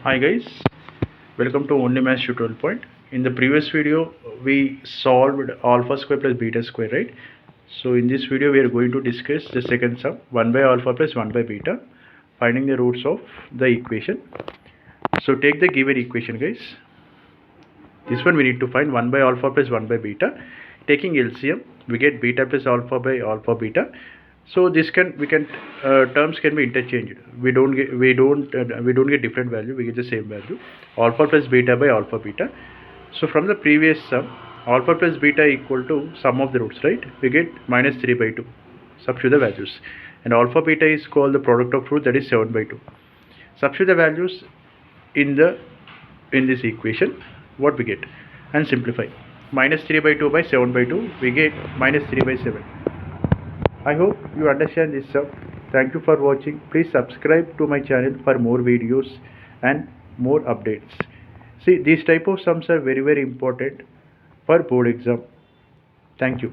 Hi guys, welcome to Only Math Tutorial Point. In the previous video, we solved alpha square plus beta square, right? So in this video, we are going to discuss the second sum, 1 by alpha plus 1 by beta, finding the roots of the equation. So take the given equation, guys. This one we need to find 1 by alpha plus 1 by beta. Taking LCM, we get beta plus alpha by alpha beta. So this terms can be interchanged. We don't get different value. We get the same value. Alpha plus beta by alpha beta. So from the previous sum, alpha plus beta equal to sum of the roots, right? We get minus 3 by 2. Substitute the values, and alpha beta is called the product of root, that is 7 by 2. Substitute the values in this equation. What we get, and simplify. Minus 3 by 2 by 7 by 2, we get minus 3 by 7. I hope you understand this sum. Thank you for watching. Please subscribe to my channel for more videos and more updates. See, these type of sums are very important for board exam. Thank you.